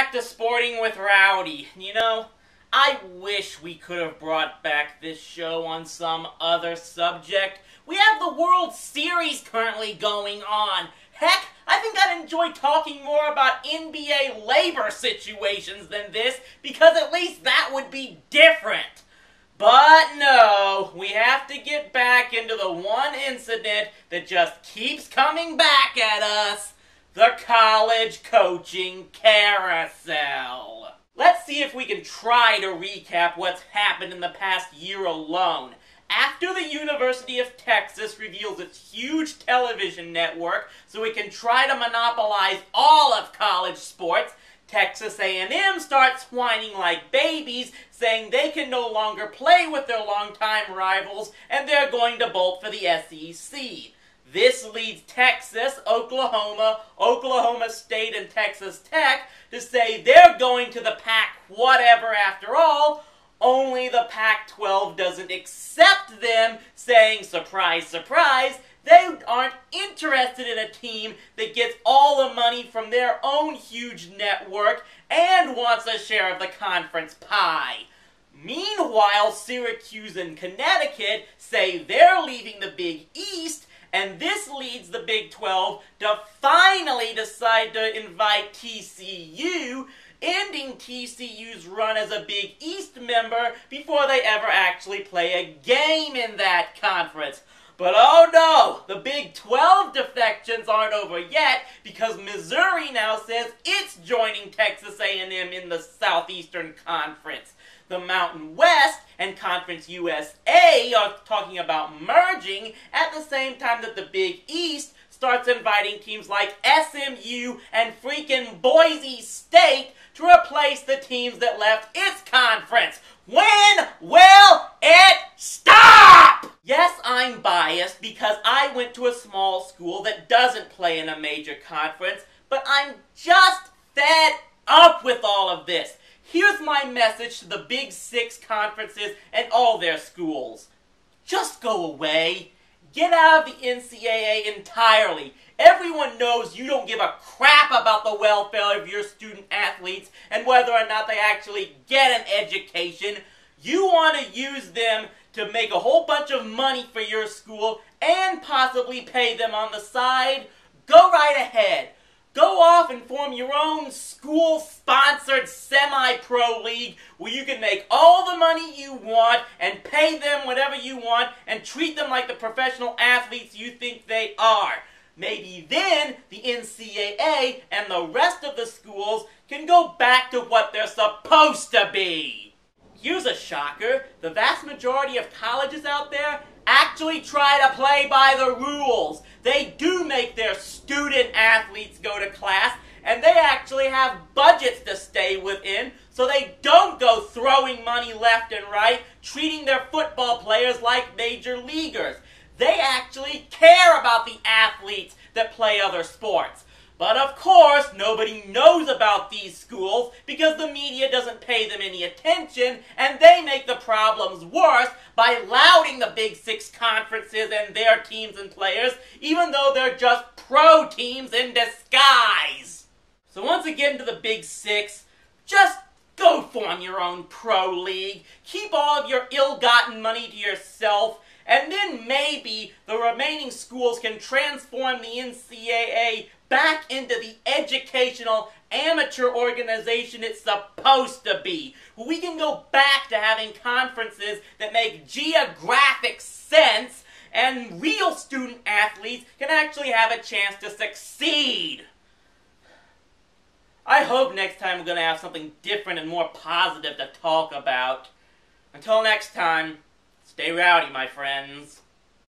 back to Sporting with Rowdy. You know, I wish we could have brought back this show on some other subject. We have the World Series currently going on. Heck, I think I'd enjoy talking more about NBA labor situations than this, because at least that would be different. But no, we have to get back into the one incident that just keeps coming back at us. The college coaching carousel. Let's see if we can try to recap what's happened in the past year alone. After the University of Texas reveals its huge television network so it can try to monopolize all of college sports, Texas A&M starts whining like babies, saying they can no longer play with their longtime rivals and they're going to bolt for the SEC. This leads Texas, Oklahoma, Oklahoma State, and Texas Tech to say they're going to the Pac whatever after all, only the Pac-12 doesn't accept them, saying, surprise, surprise, they aren't interested in a team that gets all the money from their own huge network and wants a share of the conference pie. Meanwhile, Syracuse and Connecticut say they're leaving the Big East, and this leads the Big 12 to finally decide to invite TCU, ending TCU's run as a Big East member before they ever actually play a game in that conference. But oh no, the Big 12 defections aren't over yet, because Missouri now says it's joining Texas A&M in the Southeastern Conference. The Mountain West and Conference USA are talking about merging at the same time that the Big East starts inviting teams like SMU and freaking Boise State to replace the teams that left its conference. When will it stop? Yes, I'm biased because I went to a small school that doesn't play in a major conference, but I'm just fed up with all of this. Here's my message to the Big Six conferences and all their schools. Just go away. Get out of the NCAA entirely. Everyone knows you don't give a crap about the welfare of your student athletes and whether or not they actually get an education. You want to use them to make a whole bunch of money for your school and possibly pay them on the side. Go right ahead. Go off and form your own school-sponsored semi-pro league where you can make all the money you want and pay them whatever you want and treat them like the professional athletes you think they are. Maybe then the NCAA and the rest of the schools can go back to what they're supposed to be. Here's a shocker. The vast majority of colleges out there actually try to play by the rules. They do make their student athletes go to class, and they actually have budgets to stay within, so they don't go throwing money left and right, treating their football players like major leaguers. They actually care about the athletes that play other sports. But of course, nobody knows about these schools because the media doesn't pay them any attention, and they make the problems worse by lauding the Big Six conferences and their teams and players, even though they're just pro teams in disguise. So once again to the Big Six, just go form your own pro league, keep all of your ill-gotten money to yourself, and then maybe the remaining schools can transform the NCAA back into the educational amateur organization it's supposed to be. We can go back to having conferences that make geographic sense and real student athletes can actually have a chance to succeed. I hope next time we're going to have something different and more positive to talk about. Until next time, stay rowdy, my friends.